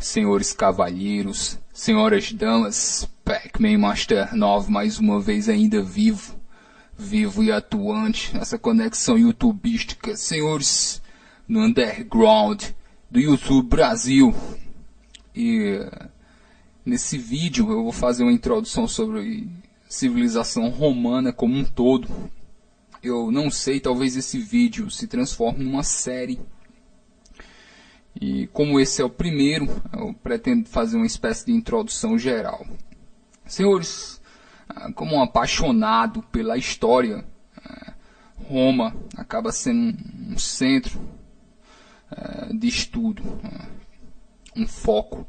senhores cavalheiros, senhoras damas, Pac-Man Master 9 mais uma vez ainda vivo e atuante nessa conexão youtubística, senhores, no underground do YouTube Brasil. E nesse vídeo eu vou fazer uma introdução sobre civilização romana como um todo. Eu não sei, talvez esse vídeo se transforme numa série. E como esse é o primeiro, eu pretendo fazer uma espécie de introdução geral. Senhores, como um apaixonado pela história, Roma acaba sendo um centro de estudo, um foco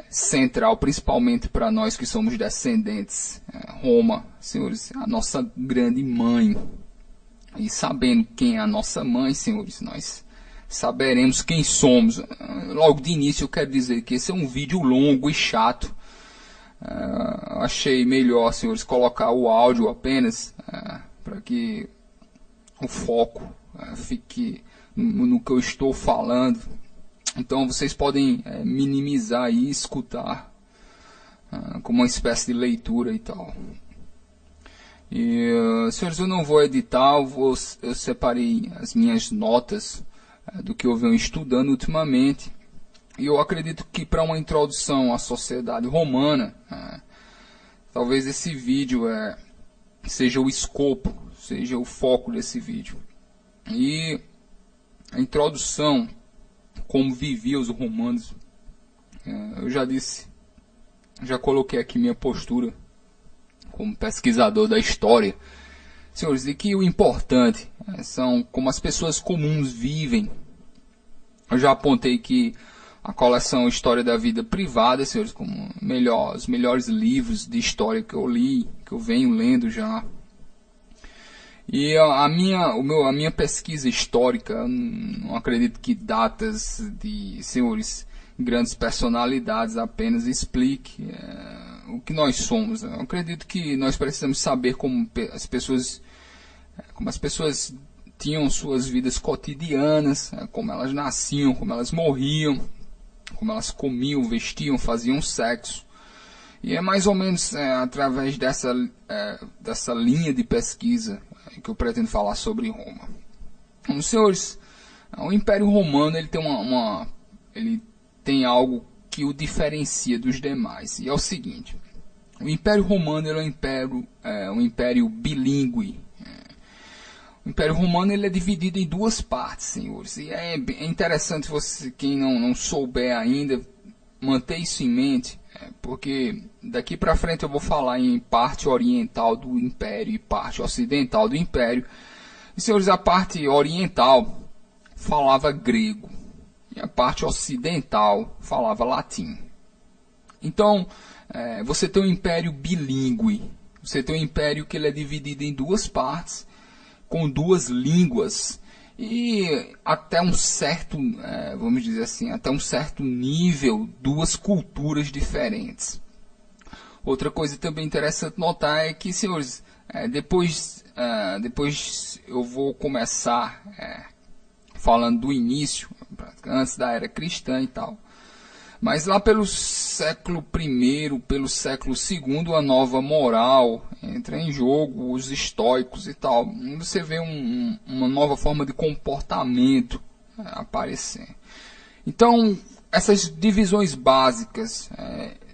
central, principalmente para nós que somos descendentes. Roma, senhores, é a nossa grande mãe. E sabendo quem é a nossa mãe, senhores, nós saberemos quem somos. Logo de início eu quero dizer que esse é um vídeo longo e chato. Achei melhor, senhores, colocar o áudio apenas para que o foco fique no que eu estou falando. Então vocês podem minimizar e escutar como uma espécie de leitura e tal. E, senhores, eu não vou editar, eu separei as minhas notas do que eu venho estudando ultimamente. E eu acredito que para uma introdução à sociedade romana, talvez esse vídeo seja o escopo, seja o foco desse vídeo. E a introdução, como viviam os romanos, eu já disse, já coloquei aqui minha postura como pesquisador da história, senhores, de que o importante são como as pessoas comuns vivem. Eu já apontei que a coleção História da Vida Privada, senhores, como os melhores livros de história que eu li, que eu venho lendo já. E a minha pesquisa histórica, eu não acredito que datas de, senhores, grandes personalidades apenas explique o que nós somos. Eu acredito que nós precisamos saber como as pessoas tinham suas vidas cotidianas, como elas nasciam, como elas morriam, como elas comiam, vestiam, faziam sexo. E é mais ou menos através dessa linha de pesquisa que eu pretendo falar sobre Roma. Então, senhores, o Império Romano ele tem algo que o diferencia dos demais. E é o seguinte: o Império Romano ele é um império bilíngue. O Império Romano ele é dividido em duas partes, senhores. E é interessante quem não souber ainda, manter isso em mente, porque daqui para frente eu vou falar em parte oriental do Império e parte ocidental do Império. E, senhores, a parte oriental falava grego e a parte ocidental falava latim. Então, você tem um império bilíngue. Você tem um império que ele é dividido em duas partes, com duas línguas e até um certo, vamos dizer assim, até um certo nível, duas culturas diferentes. Outra coisa também interessante notar é que, senhores, depois eu vou começar falando do início, antes da era cristã e tal. Mas lá pelo século I, pelo século II, a nova moral entra em jogo, os estoicos e tal. Você vê uma nova forma de comportamento aparecer. Então, essas divisões básicas,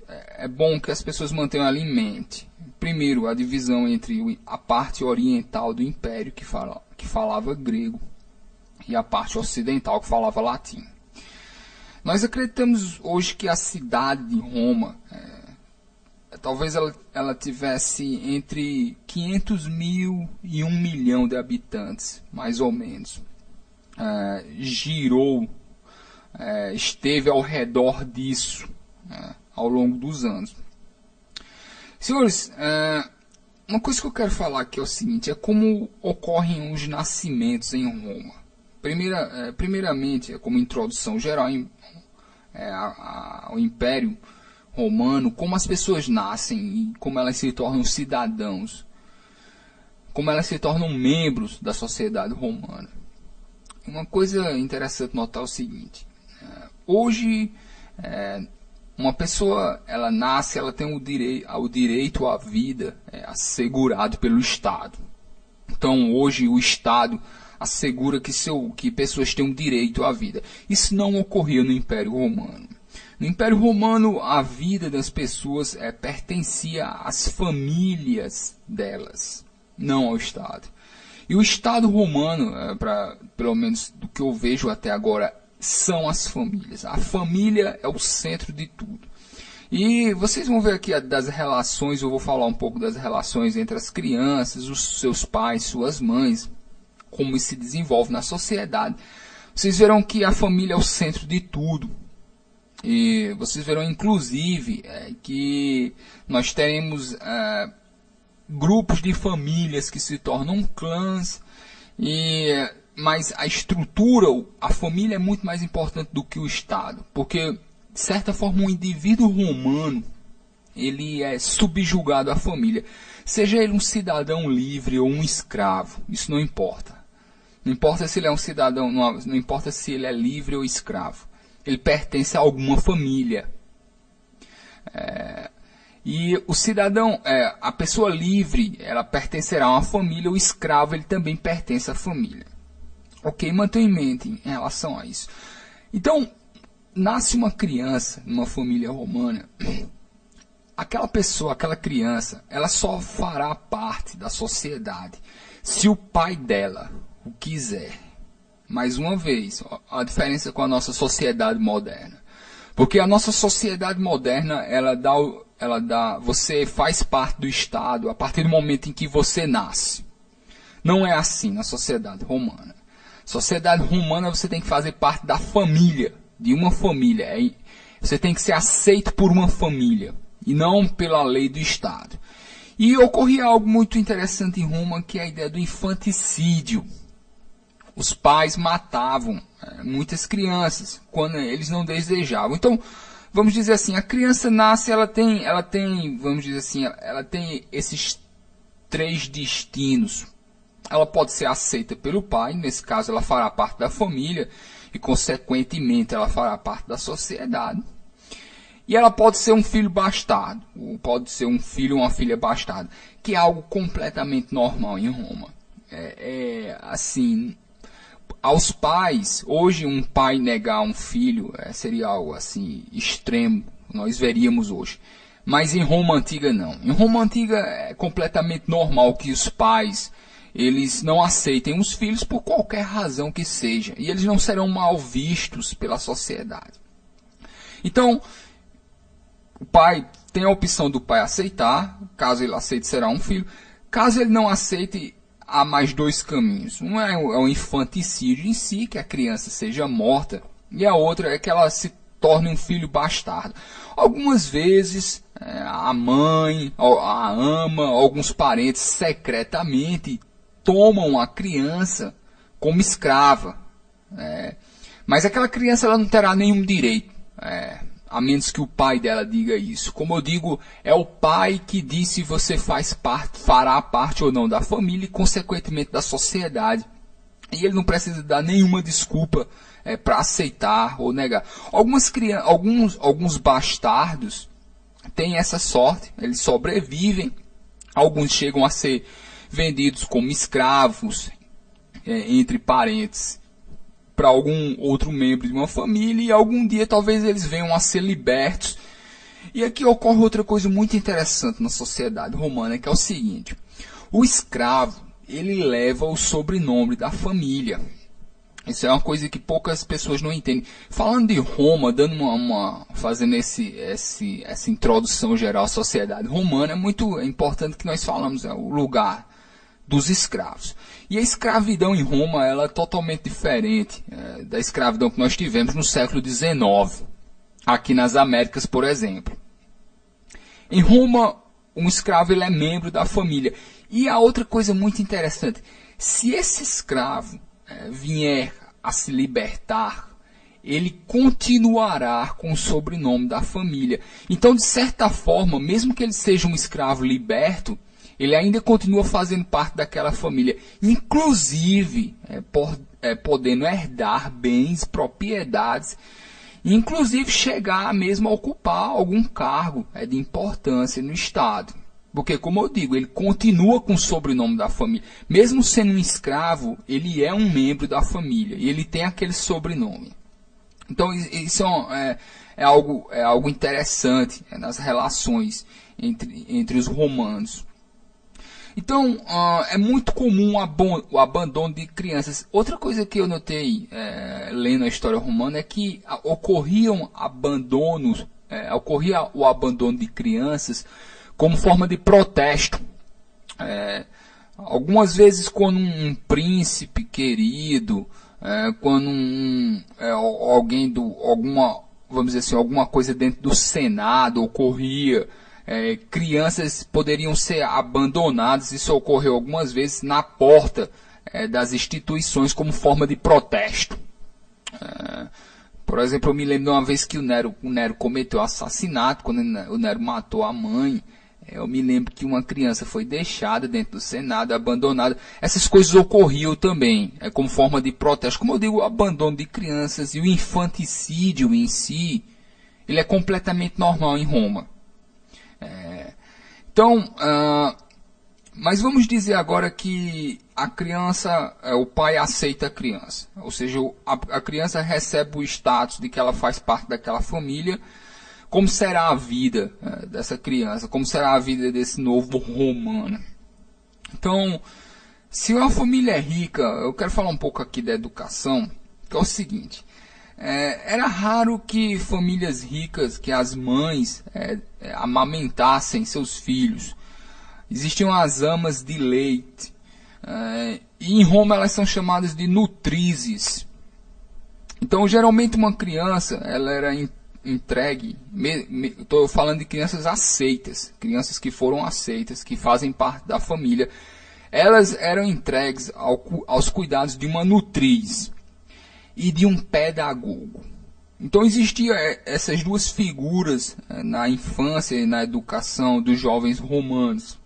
é bom que as pessoas mantenham ali em mente. Primeiro, a divisão entre a parte oriental do Império, que falava grego, e a parte ocidental, que falava latim. Nós acreditamos hoje que a cidade de Roma, talvez ela tivesse entre 500 mil e 1 milhão de habitantes, mais ou menos. Esteve ao redor disso ao longo dos anos. Senhores, uma coisa que eu quero falar aqui é o seguinte: é como ocorrem os nascimentos em Roma. Primeiramente, como introdução geral ao Império Romano, como as pessoas nascem e como elas se tornam cidadãos, como elas se tornam membros da sociedade romana. Uma coisa interessante notar é o seguinte: hoje Uma pessoa, ela nasce, ela tem o direito à vida assegurado pelo Estado. Então, hoje, o Estado assegura que pessoas têm um direito à vida. Isso não ocorria no Império Romano. No Império Romano, a vida das pessoas pertencia às famílias delas, não ao Estado. E o Estado romano, pelo menos do que eu vejo até agora, são as famílias. A família é o centro de tudo. E vocês vão ver aqui das relações, eu vou falar um pouco das relações entre as crianças, os seus pais, suas mães, como isso se desenvolve na sociedade. Vocês verão que a família é o centro de tudo. E vocês verão, inclusive, que nós teremos grupos de famílias que se tornam clãs, mas a estrutura, a família é muito mais importante do que o Estado, porque, de certa forma, um indivíduo romano, ele é subjugado à família, seja ele um cidadão livre ou um escravo, isso não importa. Não importa se ele é um cidadão, não importa se ele é livre ou escravo, ele pertence a alguma família. E o cidadão, a pessoa livre, ela pertencerá a uma família, o escravo, ele também pertence à família. Ok, mantenha em mente em relação a isso. Então, nasce uma criança numa família romana, aquela pessoa, aquela criança, ela só fará parte da sociedade se o pai dela o quiser. Mais uma vez, a diferença com a nossa sociedade moderna. Porque a nossa sociedade moderna, você faz parte do Estado a partir do momento em que você nasce. Não é assim na sociedade romana. Sociedade romana, você tem que fazer parte da família, de uma família. Você tem que ser aceito por uma família, e não pela lei do Estado. E ocorria algo muito interessante em Roma, que é a ideia do infanticídio. Os pais matavam muitas crianças quando eles não desejavam. Então, vamos dizer assim, a criança nasce, ela tem, vamos dizer assim, ela tem esses 3 destinos. Ela pode ser aceita pelo pai, nesse caso ela fará parte da família e consequentemente ela fará parte da sociedade. E ela pode ser um filho bastardo, ou pode ser um filho ou uma filha bastarda, que é algo completamente normal em Roma. Assim, aos pais, hoje um pai negar um filho seria algo assim extremo, nós veríamos hoje. Mas em Roma Antiga não. Em Roma Antiga é completamente normal que os pais eles não aceitem os filhos por qualquer razão que seja. E eles não serão mal vistos pela sociedade. Então, o pai tem a opção do pai aceitar. Caso ele aceite, será um filho. Caso ele não aceite, há mais 2 caminhos. Um é o infanticídio em si, que a criança seja morta. E a outra é que ela se torne um filho bastardo. Algumas vezes, a mãe, a ama, alguns parentes secretamente tomam a criança como escrava. Mas aquela criança ela não terá nenhum direito, a menos que o pai dela diga isso. Como eu digo, é o pai que diz se você fará parte ou não da família e, consequentemente, da sociedade. E ele não precisa dar nenhuma desculpa para aceitar ou negar. Alguns bastardos têm essa sorte, eles sobrevivem. Alguns chegam a ser vendidos como escravos, entre parentes, para algum outro membro de uma família, e algum dia talvez eles venham a ser libertos. E aqui ocorre outra coisa muito interessante na sociedade romana, que é o seguinte: o escravo, ele leva o sobrenome da família. Isso é uma coisa que poucas pessoas não entendem. Falando de Roma, fazendo essa introdução geral à sociedade romana, é muito importante que nós falamos o lugar dos escravos. E a escravidão em Roma ela é totalmente diferente da escravidão que nós tivemos no século XIX, aqui nas Américas, por exemplo. Em Roma, um escravo ele é membro da família. E a outra coisa muito interessante, se esse escravo vier a se libertar, ele continuará com o sobrenome da família. Então, de certa forma, mesmo que ele seja um escravo liberto, ele ainda continua fazendo parte daquela família, inclusive podendo herdar bens, propriedades inclusive chegar mesmo a ocupar algum cargo de importância no Estado. Porque, como eu digo, ele continua com o sobrenome da família. Mesmo sendo um escravo, ele é um membro da família e ele tem aquele sobrenome. Então, isso é algo interessante nas relações entre os romanos. Então, é muito comum o abandono de crianças. Outra coisa que eu notei lendo a história romana é que ocorria o abandono de crianças como forma de protesto. Algumas vezes quando um príncipe querido, quando alguém vamos dizer assim, alguma coisa dentro do Senado ocorria, crianças poderiam ser abandonadas. Isso ocorreu algumas vezes na porta das instituições como forma de protesto. Por exemplo, eu me lembro de uma vez que o Nero cometeu assassinato, quando o Nero matou a mãe. Eu me lembro que uma criança foi deixada dentro do Senado, abandonada. Essas coisas ocorriam também, como forma de protesto. Como eu digo, o abandono de crianças e o infanticídio em si, ele é completamente normal em Roma. Então, mas vamos dizer agora que a criança, o pai aceita a criança. Ou seja, a criança recebe o status de que ela faz parte daquela família. Como será a vida dessa criança? Como será a vida desse novo romano? Então, se uma família é rica, eu quero falar um pouco aqui da educação, que é o seguinte. Era raro que famílias ricas, que as mães amamentassem seus filhos. Existiam as amas de leite. E em Roma elas são chamadas de nutrizes. Então, geralmente uma criança, ela era entregue, estou falando de crianças aceitas, crianças que foram aceitas, que fazem parte da família, elas eram entregues aos cuidados de uma nutriz e de um pedagogo. Então existiam essas duas figuras na infância e na educação dos jovens romanos.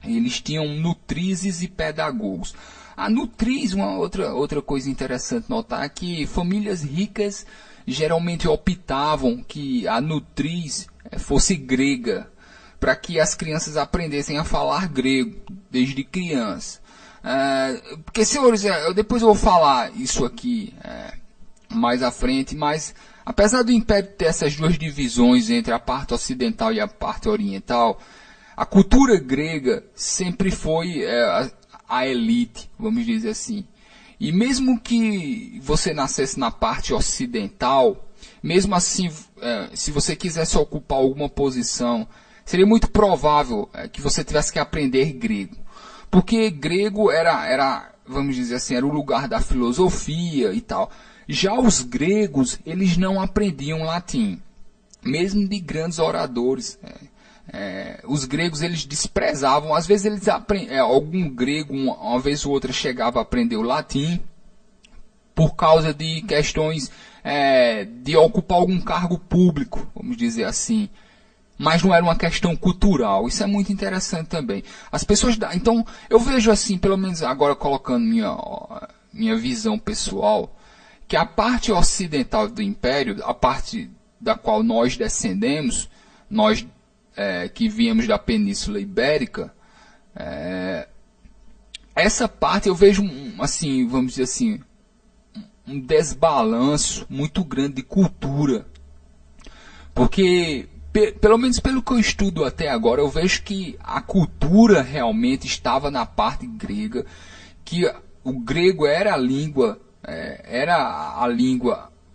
Eles tinham nutrizes e pedagogos. A nutriz, uma outra coisa interessante notar, é que famílias ricas geralmente optavam que a nutriz fosse grega, para que as crianças aprendessem a falar grego desde criança. Porque, senhores, depois eu vou falar isso aqui mais à frente, mas apesar do Império ter essas duas divisões entre a parte ocidental e a parte oriental, a cultura grega sempre foi a elite, vamos dizer assim. E mesmo que você nascesse na parte ocidental, mesmo assim, se você quisesse ocupar alguma posição, seria muito provável que você tivesse que aprender grego. Porque grego era, vamos dizer assim, era o lugar da filosofia e tal. Já os gregos, eles não aprendiam latim, mesmo de grandes oradores. Os gregos eles desprezavam, às vezes eles algum grego uma vez ou outra chegava a aprender o latim por causa de questões de ocupar algum cargo público, vamos dizer assim, mas não era uma questão cultural. Isso é muito interessante também. As pessoas, então eu vejo assim, pelo menos agora colocando minha visão pessoal, que a parte ocidental do Império, a parte da qual nós descendemos, nós que viemos da Península Ibérica, essa parte eu vejo assim, vamos dizer assim, um desbalanço muito grande de cultura, porque pelo menos pelo que eu estudo até agora, eu vejo que a cultura realmente estava na parte grega, que o grego era a língua,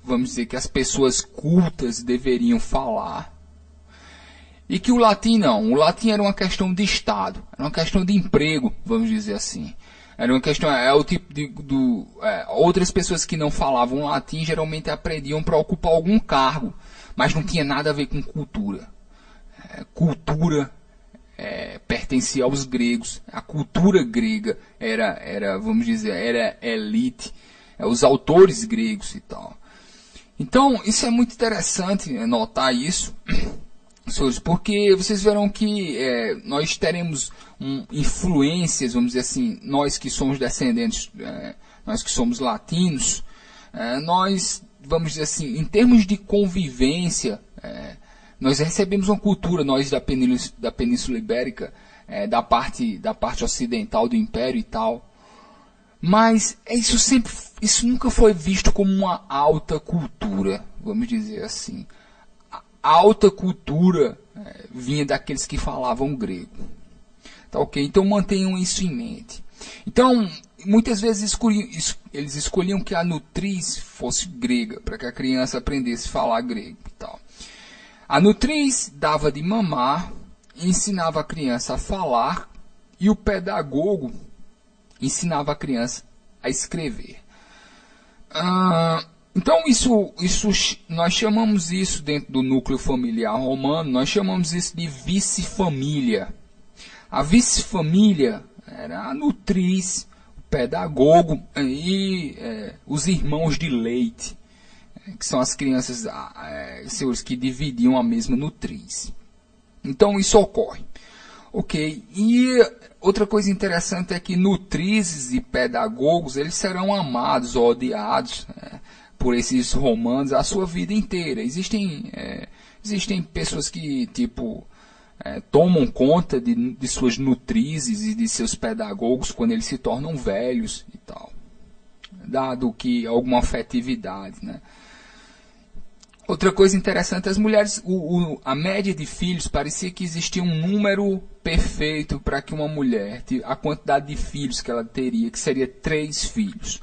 vamos dizer, que as pessoas cultas deveriam falar. E que o latim não. O latim era uma questão de Estado, era uma questão de emprego, vamos dizer assim. Era uma questão, o tipo outras pessoas que não falavam latim geralmente aprendiam para ocupar algum cargo, mas não tinha nada a ver com cultura. Cultura pertencia aos gregos. A cultura grega era, vamos dizer, era elite, os autores gregos e tal. Então, isso é muito interessante notar isso, senhores, porque vocês verão que nós teremos influências, vamos dizer assim, nós que somos descendentes, nós que somos latinos, nós vamos dizer assim, em termos de convivência, nós recebemos uma cultura, nós da Península Ibérica, da parte ocidental do Império e tal, mas isso nunca foi visto como uma alta cultura, vamos dizer assim. A alta cultura vinha daqueles que falavam grego. Tá, ok? Então mantenham isso em mente. Então, muitas vezes eles escolhiam que a nutriz fosse grega, para que a criança aprendesse a falar grego e tal. A nutriz dava de mamar, ensinava a criança a falar, e o pedagogo ensinava a criança a escrever. Então nós chamamos isso dentro do núcleo familiar romano, nós chamamos isso de vice-família. A vice-família era a nutriz, o pedagogo e os irmãos de leite, que são as crianças que dividiam a mesma nutriz. Então isso ocorre. Ok, e outra coisa interessante é que nutrizes e pedagogos, eles serão amados ou odiados por esses romanos a sua vida inteira. Existem pessoas que, tomam conta de suas nutrizes e de seus pedagogos quando eles se tornam velhos e tal, dado que alguma afetividade, né? Outra coisa interessante, as mulheres, a média de filhos, parecia que existia um número perfeito para que uma mulher, a quantidade de filhos que ela teria, que seria 3 filhos.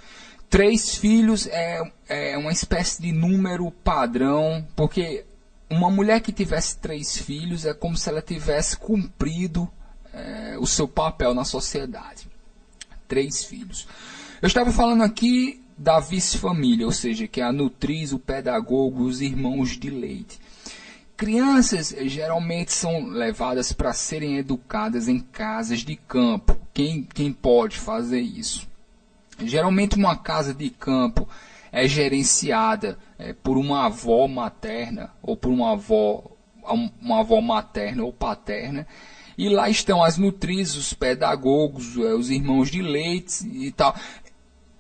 3 filhos é uma espécie de número padrão, porque uma mulher que tivesse 3 filhos é como se ela tivesse cumprido o seu papel na sociedade. 3 filhos. Eu estava falando aqui da vice-família, ou seja, que é a nutriz, o pedagogo, os irmãos de leite. Crianças geralmente são levadas para serem educadas em casas de campo. Quem pode fazer isso? Geralmente uma casa de campo é gerenciada por uma avó materna ou por uma avó materna ou paterna. E lá estão as nutrizes, os pedagogos, os irmãos de leite e tal.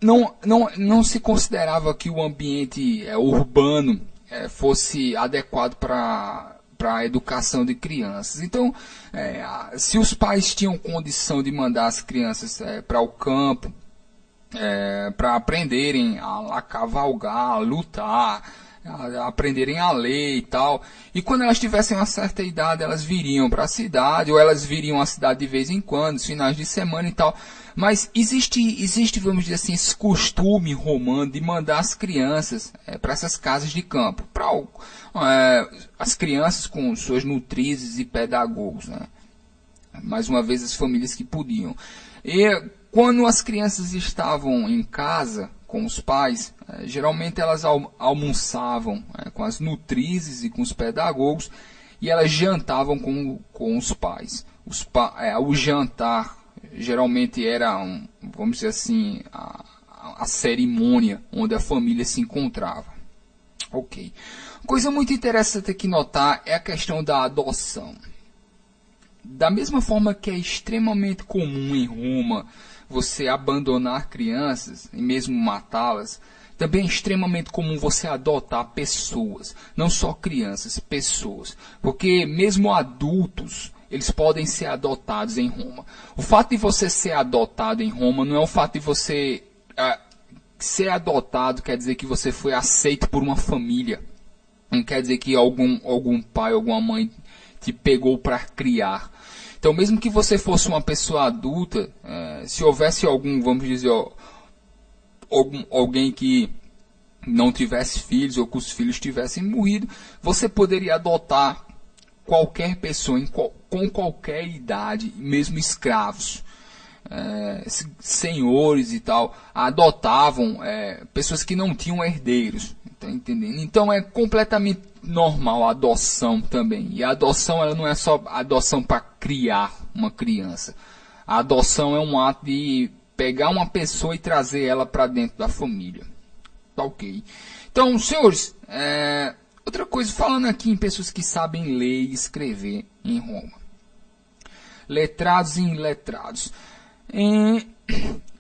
Não se considerava que o ambiente urbano fosse adequado para a educação de crianças. Então, se os pais tinham condição de mandar as crianças para o campo, para aprenderem a cavalgar, a lutar, a aprenderem a ler e tal. E quando elas tivessem uma certa idade, elas viriam para a cidade, ou elas viriam à cidade de vez em quando, nos finais de semana e tal. Mas existe, vamos dizer assim, esse costume romano de mandar as crianças para essas casas de campo, para as crianças com suas nutrizes e pedagogos, né? Mais uma vez, as famílias que podiam. E quando as crianças estavam em casa com os pais, geralmente elas almoçavam com as nutrizes e com os pedagogos, e elas jantavam com os pais. O jantar geralmente era, vamos dizer assim, a cerimônia onde a família se encontrava. Ok. Coisa muito interessante aqui notar é a questão da adoção. Da mesma forma que é extremamente comum em Roma você abandonar crianças e mesmo matá-las, também é extremamente comum você adotar pessoas, não só crianças, pessoas. Porque mesmo adultos, eles podem ser adotados em Roma. O fato de você ser adotado em Roma não é o fato de você ser adotado quer dizer que você foi aceito por uma família. Não quer dizer que algum pai, alguma mãe te pegou para criar. Então, mesmo que você fosse uma pessoa adulta, se houvesse vamos dizer, alguém que não tivesse filhos ou que os filhos tivessem morrido, você poderia adotar qualquer pessoa com qualquer idade, mesmo escravos, senhores e tal, adotavam pessoas que não tinham herdeiros. Tá entendendo? Então é completamente normal a adoção também. E a adoção ela não é só adoção para criar uma criança. A adoção é um ato de pegar uma pessoa e trazer ela para dentro da família. Tá ok. Então, senhores, outra coisa, falando aqui em pessoas que sabem ler e escrever em Roma. Letrados e iletrados.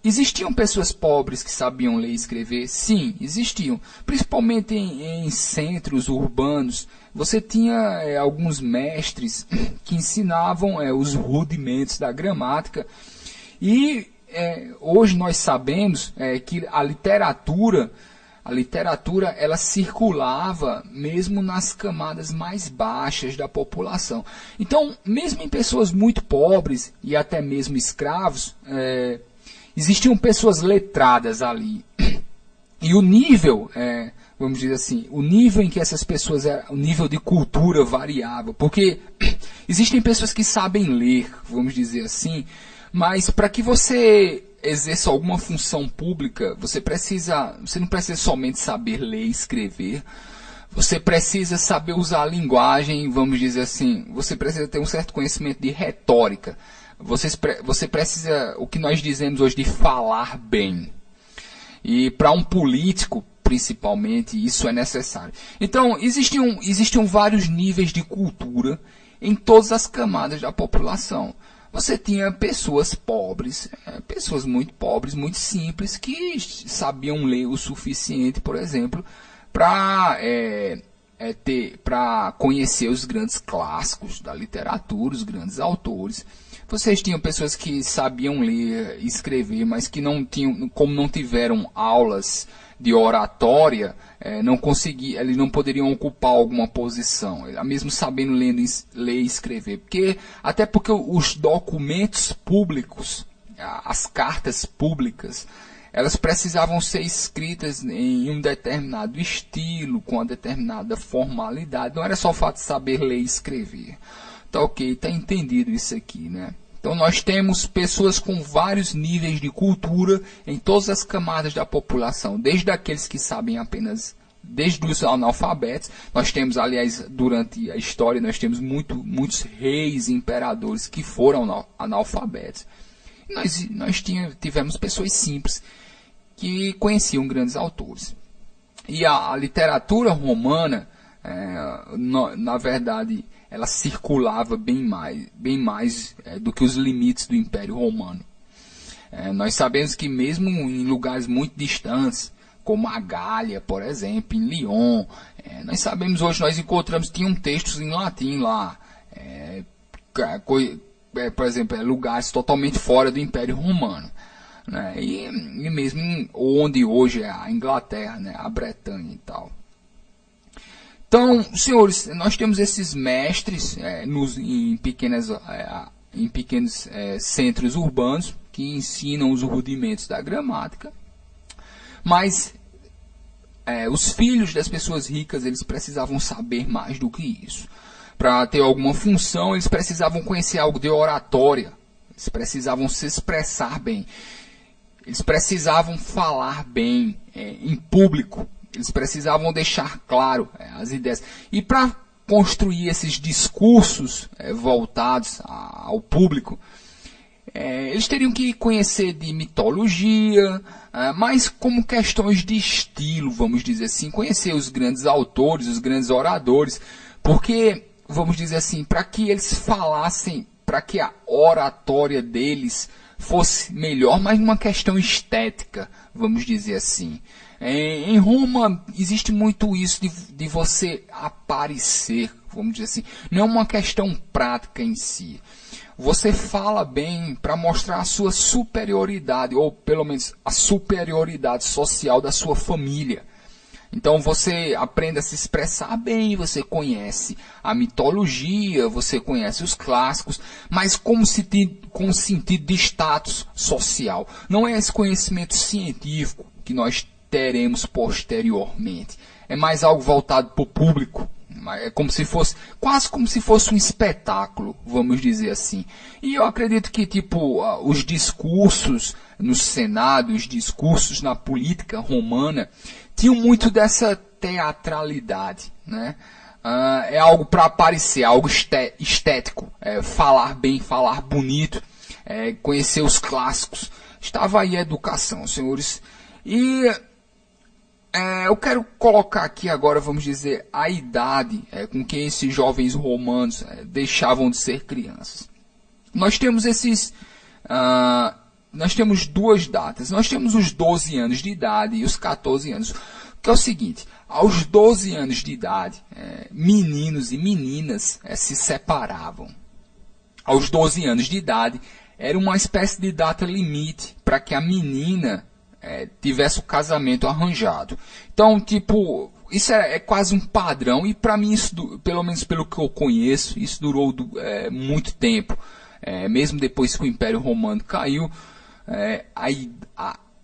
existiam pessoas pobres que sabiam ler e escrever? Sim, existiam. Principalmente em centros urbanos. Você tinha alguns mestres que ensinavam os rudimentos da gramática. E hoje nós sabemos que a literatura ela circulava mesmo nas camadas mais baixas da população. Então, mesmo em pessoas muito pobres e até mesmo escravos, existiam pessoas letradas ali. E o nível, vamos dizer assim, o nível em que essas pessoas, o nível de cultura variava. Porque existem pessoas que sabem ler, vamos dizer assim, mas para que você exerça alguma função pública, você não precisa somente saber ler e escrever, você precisa saber usar a linguagem, vamos dizer assim, você precisa ter um certo conhecimento de retórica, você precisa, o que nós dizemos hoje, de falar bem. E para um político, principalmente, isso é necessário. Então, existiam vários níveis de cultura em todas as camadas da população. Você tinha pessoas pobres, pessoas muito pobres, muito simples, que sabiam ler o suficiente, por exemplo, para conhecer os grandes clássicos da literatura, os grandes autores. Vocês tinham pessoas que sabiam ler e escrever, mas que não tinham, como não tiveram aulas de oratória, eles não poderiam ocupar alguma posição, mesmo sabendo ler e escrever. Até porque os documentos públicos, as cartas públicas, elas precisavam ser escritas em um determinado estilo, com uma determinada formalidade. Não era só o fato de saber ler e escrever. Tá ok, tá entendido isso aqui, né? Então nós temos pessoas com vários níveis de cultura em todas as camadas da população, desde aqueles que sabem apenas, desde os analfabetos. Nós temos, aliás, durante a história, nós temos muitos reis e imperadores que foram analfabetos. Nós tivemos pessoas simples que conheciam grandes autores. E a literatura romana, na verdade, ela circulava bem mais do que os limites do Império Romano. Nós sabemos que mesmo em lugares muito distantes, como a Gália, por exemplo, em Lyon, nós encontramos, tinham textos em latim lá, por exemplo, lugares totalmente fora do Império Romano. Né? E mesmo onde hoje é a Inglaterra, né? A Bretanha e tal. Então, senhores, nós temos esses mestres em pequenos centros urbanos que ensinam os rudimentos da gramática, mas os filhos das pessoas ricas, eles precisavam saber mais do que isso. Para ter alguma função, eles precisavam conhecer algo de oratória, eles precisavam se expressar bem, eles precisavam falar bem em público. Eles precisavam deixar claro as ideias. E para construir esses discursos voltados ao público, eles teriam que conhecer de mitologia, mas como questões de estilo, vamos dizer assim, conhecer os grandes autores, os grandes oradores, porque, vamos dizer assim, para que eles falassem, para que a oratória deles fosse melhor, mas numa questão estética, vamos dizer assim. Em Roma existe muito isso de você aparecer, vamos dizer assim. Não é uma questão prática em si. Você fala bem para mostrar a sua superioridade, ou pelo menos a superioridade social da sua família. Então você aprende a se expressar bem, você conhece a mitologia, você conhece os clássicos, mas com sentido de status social. Não é esse conhecimento científico que nós teremos posteriormente. É mais algo voltado para o público. É como se fosse, quase como se fosse um espetáculo, vamos dizer assim. E eu acredito que os discursos no Senado, os discursos na política romana, tinham muito dessa teatralidade, né? É algo para aparecer, algo estético, falar bem, falar bonito, conhecer os clássicos. Estava aí a educação, senhores. E eu quero colocar aqui agora, vamos dizer, a idade com que esses jovens romanos deixavam de ser crianças. Nós temos nós temos duas datas. Nós temos os 12 anos de idade e os 14 anos. Que é o seguinte, aos 12 anos de idade, meninos e meninas se separavam. Aos 12 anos de idade, era uma espécie de data limite para que a menina tivesse o casamento arranjado. Então, tipo, isso é quase um padrão, e para mim, isso, pelo menos pelo que eu conheço, isso durou muito tempo. Mesmo depois que o Império Romano caiu,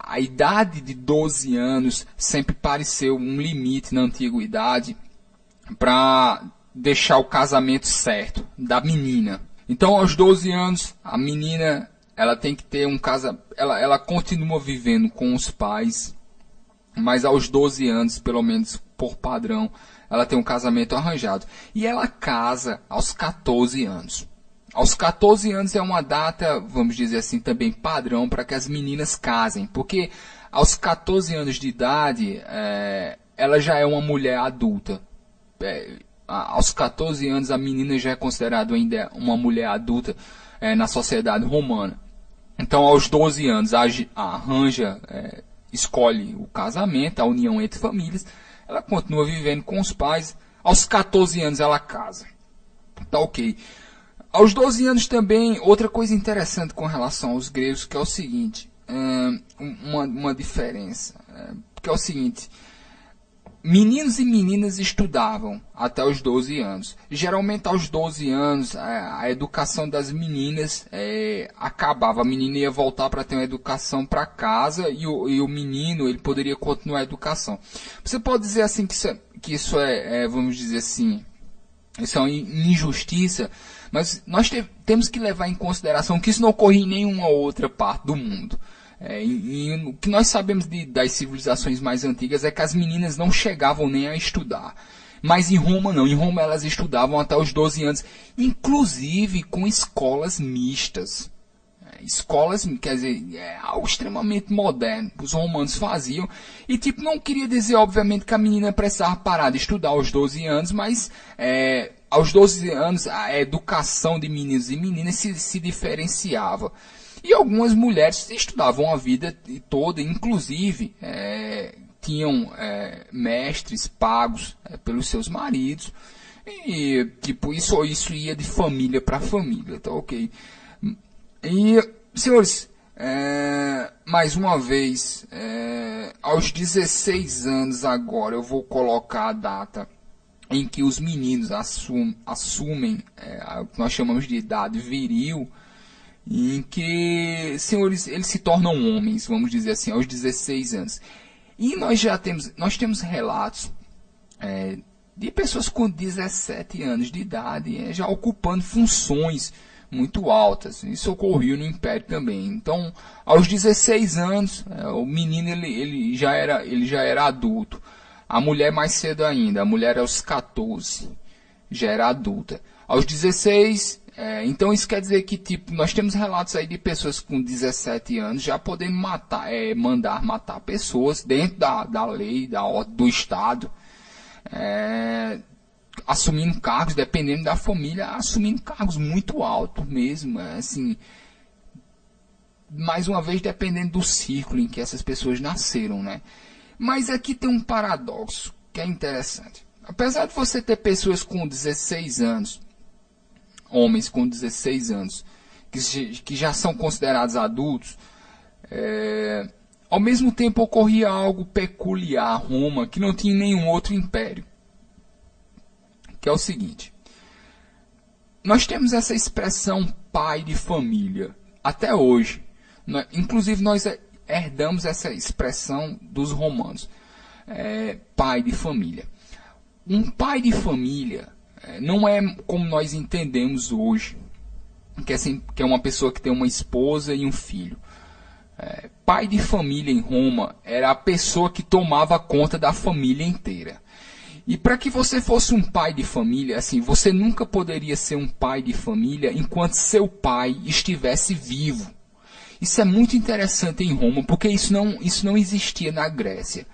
a idade de 12 anos sempre pareceu um limite na antiguidade para deixar o casamento certo da menina. Então, aos 12 anos, a menina ela tem que ter um casamento. Ela continua vivendo com os pais, mas aos 12 anos, pelo menos por padrão, ela tem um casamento arranjado. E ela casa aos 14 anos. Aos 14 anos é uma data, vamos dizer assim, também padrão para que as meninas casem. Porque aos 14 anos de idade, ela já é uma mulher adulta. Aos 14 anos, a menina já é considerada ainda uma mulher adulta na sociedade romana. Então, aos 12 anos, escolhe o casamento, a união entre famílias. Ela continua vivendo com os pais. Aos 14 anos, ela casa. Tá ok. Aos 12 anos também, outra coisa interessante com relação aos gregos, que é o seguinte, uma diferença, que é o seguinte, meninos e meninas estudavam até os 12 anos. Geralmente aos 12 anos, a educação das meninas acabava, a menina ia voltar para ter uma educação para casa, e o menino ele poderia continuar a educação. Você pode dizer assim que isso é, vamos dizer assim, isso é uma injustiça, mas nós temos que levar em consideração que isso não ocorre em nenhuma outra parte do mundo. E o que nós sabemos das civilizações mais antigas é que as meninas não chegavam nem a estudar. Mas em Roma não. Em Roma elas estudavam até os 12 anos, inclusive com escolas mistas. Escolas, quer dizer, algo extremamente moderno. Os romanos faziam. E tipo, não queria dizer, obviamente, que a menina precisava parar de estudar aos 12 anos, mas aos 12 anos a educação de meninos e meninas se diferenciava. E algumas mulheres estudavam a vida toda, inclusive tinham mestres pagos pelos seus maridos. E tipo, isso ia de família para família, tá ok? E, senhores, mais uma vez, aos 16 anos agora, eu vou colocar a data em que os meninos assumem o que nós chamamos de idade viril, em que, senhores, eles se tornam homens, vamos dizer assim, aos 16 anos. E nós temos relatos de pessoas com 17 anos de idade já ocupando funções muito altas. Isso ocorreu no Império também. Então, aos 16 anos, o menino ele já era adulto. A mulher mais cedo ainda. A mulher aos 14 já era adulta. Aos 16, então isso quer dizer que tipo, nós temos relatos aí de pessoas com 17 anos já podendo mandar matar pessoas dentro da lei, da ordem do Estado. Assumindo cargos, dependendo da família, assumindo cargos muito altos mesmo, assim, mais uma vez dependendo do círculo em que essas pessoas nasceram, né? Mas aqui tem um paradoxo que é interessante. Apesar de você ter pessoas com 16 anos, homens com 16 anos, que já são considerados adultos, ao mesmo tempo ocorria algo peculiar a Roma que não tinha em nenhum outro império. Que é o seguinte, nós temos essa expressão pai de família, até hoje. Inclusive nós herdamos essa expressão dos romanos, pai de família. Um pai de família não é como nós entendemos hoje, que é uma pessoa que tem uma esposa e um filho. Pai de família em Roma era a pessoa que tomava conta da família inteira. E para que você fosse um pai de família, assim, você nunca poderia ser um pai de família enquanto seu pai estivesse vivo. Isso é muito interessante em Roma, porque isso não existia na Grécia.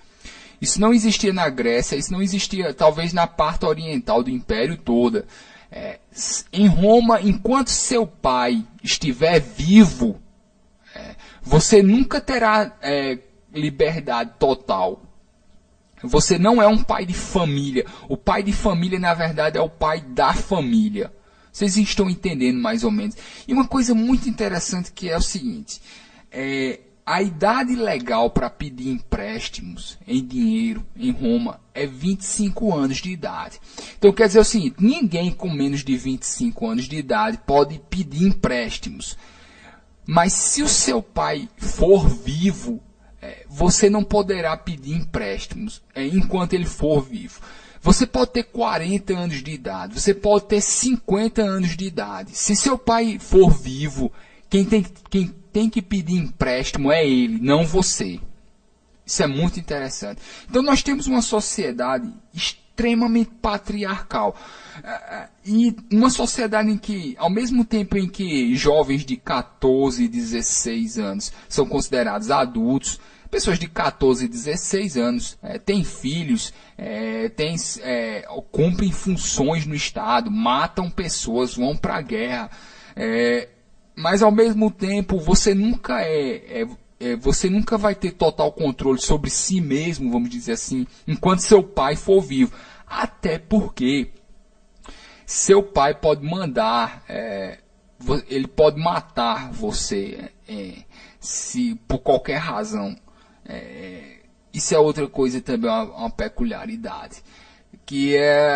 Isso não existia na Grécia, isso não existia talvez na parte oriental do Império toda. Em Roma, enquanto seu pai estiver vivo, Você nunca terá liberdade total. Você não é um pai de família. O pai de família, na verdade, é o pai da família. Vocês estão entendendo mais ou menos. E uma coisa muito interessante que é o seguinte. A idade legal para pedir empréstimos em dinheiro em Roma é 25 anos de idade. Então quer dizer o seguinte, ninguém com menos de 25 anos de idade pode pedir empréstimos. Mas se o seu pai for vivo, você não poderá pedir empréstimos enquanto ele for vivo. Você pode ter 40 anos de idade, você pode ter 50 anos de idade. Se seu pai for vivo, quem tem que pedir empréstimo é ele, não você. Isso é muito interessante. Então nós temos uma sociedade extremamente patriarcal. E uma sociedade em que, ao mesmo tempo em que jovens de 14 e 16 anos são considerados adultos, pessoas de 14 e 16 anos têm filhos, cumprem funções no Estado, matam pessoas, vão para a guerra. Mas ao mesmo tempo você nunca você nunca vai ter total controle sobre si mesmo, vamos dizer assim, enquanto seu pai for vivo. Até porque seu pai pode mandar, ele pode matar você se por qualquer razão. Isso é outra coisa também, uma peculiaridade. Que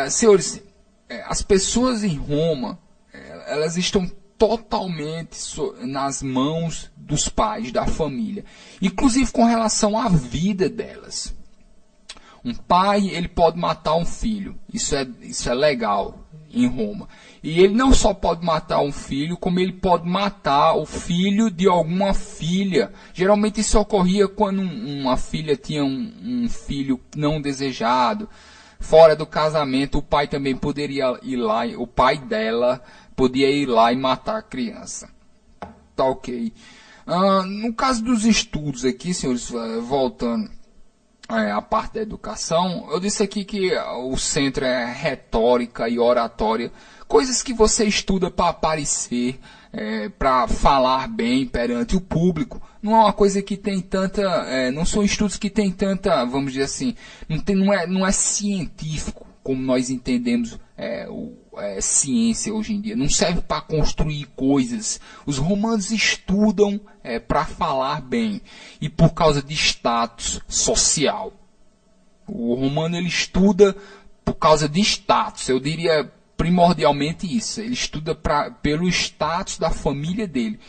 senhores, as pessoas em Roma, elas estão totalmente nas mãos dos pais, da família. Inclusive com relação à vida delas. Um pai, ele pode matar um filho. Isso é legal em Roma. E ele não só pode matar um filho, como ele pode matar o filho de alguma filha. Geralmente isso ocorria quando uma filha tinha um filho não desejado. Fora do casamento, o pai também poderia ir lá, o pai dela podia ir lá e matar a criança. Tá ok. No caso dos estudos aqui, senhores, voltando à parte da educação, eu disse aqui que o centro é retórica e oratória, coisas que você estuda para aparecer, para falar bem perante o público. Não é uma coisa que tem tanta, não são estudos que tem tanta, vamos dizer assim, não é científico como nós entendemos ciência hoje em dia. Não serve para construir coisas. Os romanos estudam para falar bem e por causa de status social. O romano ele estuda por causa de status. Eu diria primordialmente isso. Ele estuda pelo status da família dele.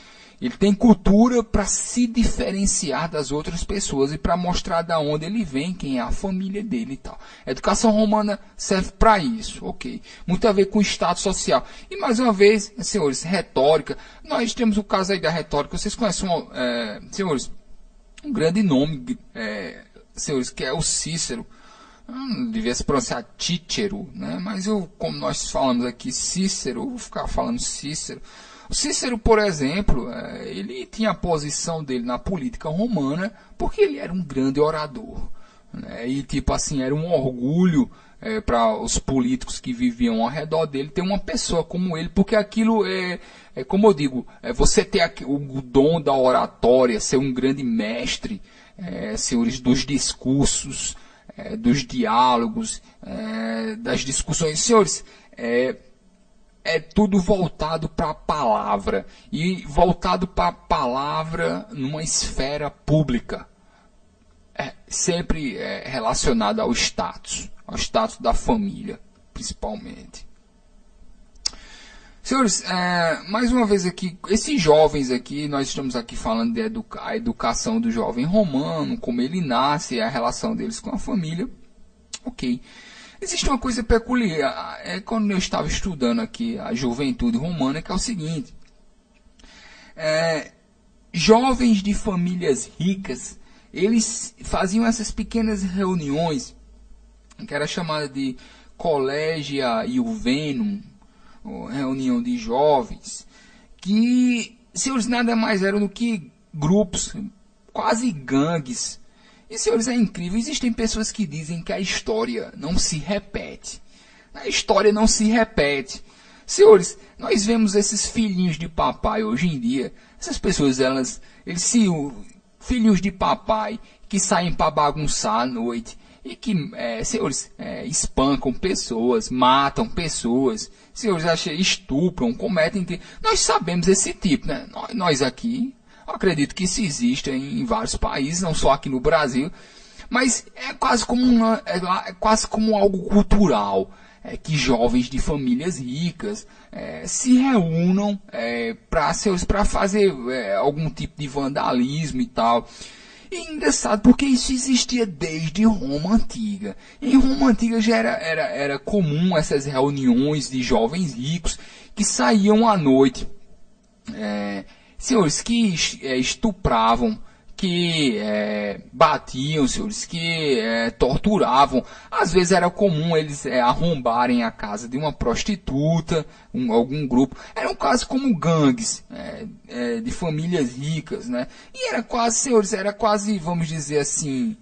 Ele tem cultura para se diferenciar das outras pessoas e para mostrar de onde ele vem, quem é a família dele e tal. A educação romana serve para isso, ok? Muito a ver com o status social. E mais uma vez, senhores, retórica. Nós temos o caso aí da retórica. Vocês conhecem, senhores, um grande nome, senhores, que é o Cícero. Devia se pronunciar Cícero, né? Mas como nós falamos aqui Cícero, eu vou ficar falando Cícero. O Cícero, por exemplo, ele tinha a posição dele na política romana porque ele era um grande orador. Né? E, tipo assim, era um orgulho para os políticos que viviam ao redor dele ter uma pessoa como ele, porque aquilo como eu digo, você ter o dom da oratória, ser um grande mestre, senhores, dos discursos, dos diálogos, das discussões. Senhores, é tudo voltado para a palavra. E voltado para a palavra numa esfera pública. Sempre relacionado ao status da família, principalmente. Senhores, mais uma vez aqui, esses jovens aqui, nós estamos aqui falando de a educação do jovem romano, como ele nasce, a relação deles com a família. Ok. Existe uma coisa peculiar, quando eu estava estudando aqui a juventude romana, que é o seguinte. Jovens de famílias ricas, eles faziam essas pequenas reuniões, que era chamada de Collegia Juvenum, reunião de jovens, que, senhores, nada mais eram do que grupos, quase gangues. E, senhores, é incrível, existem pessoas que dizem que a história não se repete. A história não se repete. Senhores, nós vemos esses filhinhos de papai hoje em dia. Essas pessoas, filhinhos de papai que saem para bagunçar à noite e que, senhores, espancam pessoas, matam pessoas, senhores, estupram, cometem. Nós sabemos esse tipo, né? Nós aqui, eu acredito que isso exista em vários países, não só aqui no Brasil, mas é quase como algo cultural. Que jovens de famílias ricas se reúnam para fazer algum tipo de vandalismo e tal. E é engraçado porque isso existia desde Roma Antiga. Em Roma Antiga já era comum essas reuniões de jovens ricos que saíam à noite. Senhores que estupravam, que batiam, senhores, que torturavam. Às vezes era comum eles arrombarem a casa de uma prostituta, algum grupo. Eram quase como gangues de famílias ricas, né? E era quase, senhores, vamos dizer assim,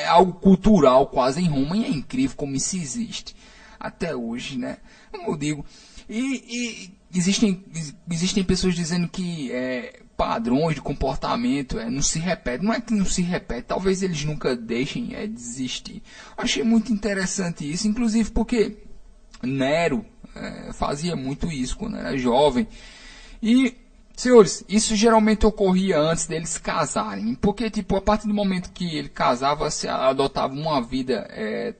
algo cultural quase em Roma. E é incrível como isso existe até hoje, né? Como eu digo. E existem pessoas dizendo que padrões de comportamento não se repetem. Não é que não se repete, talvez eles nunca deixem desistir. Achei muito interessante isso, inclusive porque Nero fazia muito isso quando era jovem. E, senhores, isso geralmente ocorria antes deles casarem, porque tipo, a partir do momento que ele casava, se adotava uma vida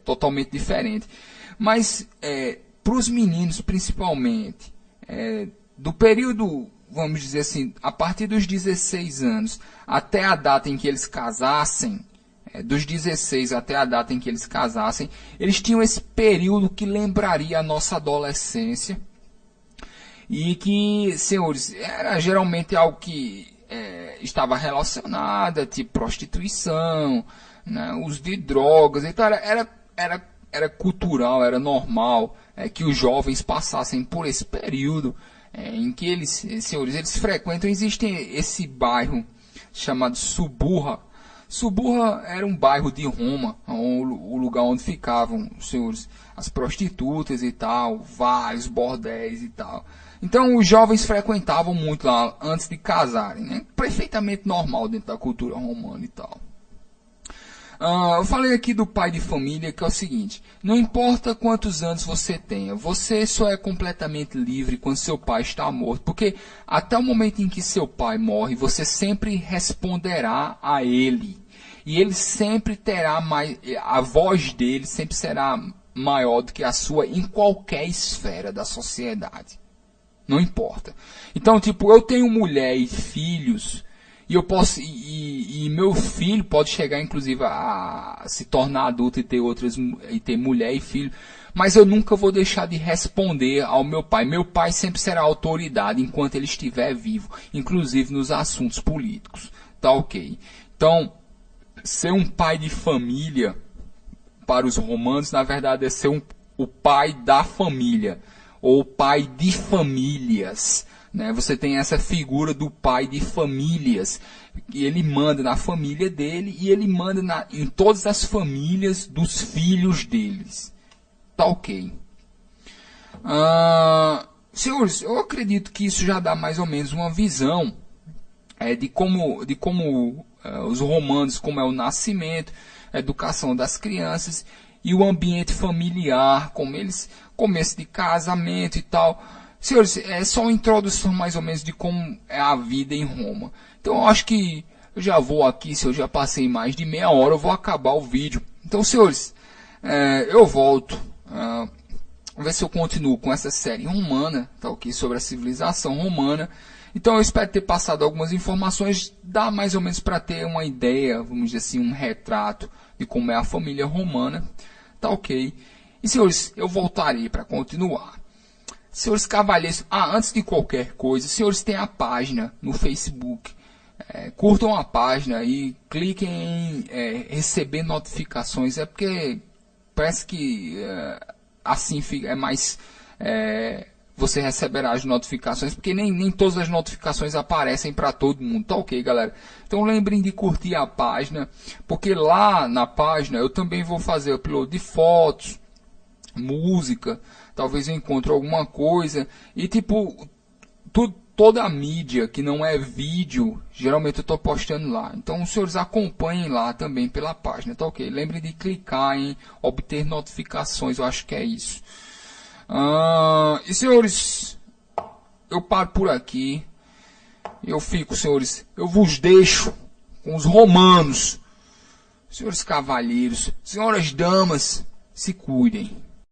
totalmente diferente. Mas para os meninos principalmente, do período, vamos dizer assim, a partir dos 16 anos até a data em que eles casassem, dos 16 até a data em que eles casassem, eles tinham esse período que lembraria a nossa adolescência e que, senhores, era geralmente algo que estava relacionado, tipo prostituição, né, uso de drogas, então era cultural, era normal que os jovens passassem por esse período em que eles frequentam. Existe esse bairro chamado Suburra. Suburra era um bairro de Roma, o lugar onde ficavam, senhores, as prostitutas e tal, vários bordéis e tal. Então os jovens frequentavam muito lá antes de casarem, né? Perfeitamente normal dentro da cultura romana e tal. Eu falei aqui do pai de família, que é o seguinte: não importa quantos anos você tenha, você só é completamente livre quando seu pai está morto, porque até o momento em que seu pai morre, você sempre responderá a ele, e ele sempre terá mais, a voz dele sempre será maior do que a sua em qualquer esfera da sociedade. Não importa. Então, tipo, eu tenho mulher e filhos, e eu posso, e meu filho pode chegar, inclusive, a se tornar adulto e ter mulher e filho, mas eu nunca vou deixar de responder ao meu pai. Meu pai sempre será autoridade enquanto ele estiver vivo, inclusive nos assuntos políticos. Tá ok? Então, ser um pai de família, para os romanos, na verdade, é ser o pai da família, ou pai de famílias. Né? Você tem essa figura do pai de famílias, que ele manda na família dele e ele manda em todas as famílias dos filhos deles. Tá ok. Senhores, eu acredito que isso já dá mais ou menos uma visão de como os romanos, como é o nascimento, a educação das crianças e o ambiente familiar, como eles, começo de casamento e tal. Senhores, é só uma introdução mais ou menos de como é a vida em Roma. Então eu acho que eu já vou aqui, se eu já passei mais de meia hora, eu vou acabar o vídeo. Então, senhores, eu volto. Vamos ver se eu continuo com essa série romana, tá ok? Sobre a civilização romana. Então eu espero ter passado algumas informações, dá mais ou menos para ter uma ideia, vamos dizer assim, um retrato de como é a família romana, tá ok? E senhores, eu voltarei para continuar. Senhores cavalheiros, antes de qualquer coisa, senhores, tem a página no Facebook. Curtam a página e cliquem em receber notificações. É porque parece que assim é mais... você receberá as notificações, porque nem todas as notificações aparecem para todo mundo. Tá ok, galera? Então lembrem de curtir a página, porque lá na página eu também vou fazer upload de fotos, música, talvez eu encontre alguma coisa. E tipo, toda a mídia que não é vídeo, geralmente eu estou postando lá. Então os senhores acompanhem lá também pela página, tá ok? Lembre de clicar em obter notificações, eu acho que é isso. E senhores, eu paro por aqui. Eu fico, senhores, eu vos deixo com os romanos. Senhores cavalheiros, senhoras damas, se cuidem.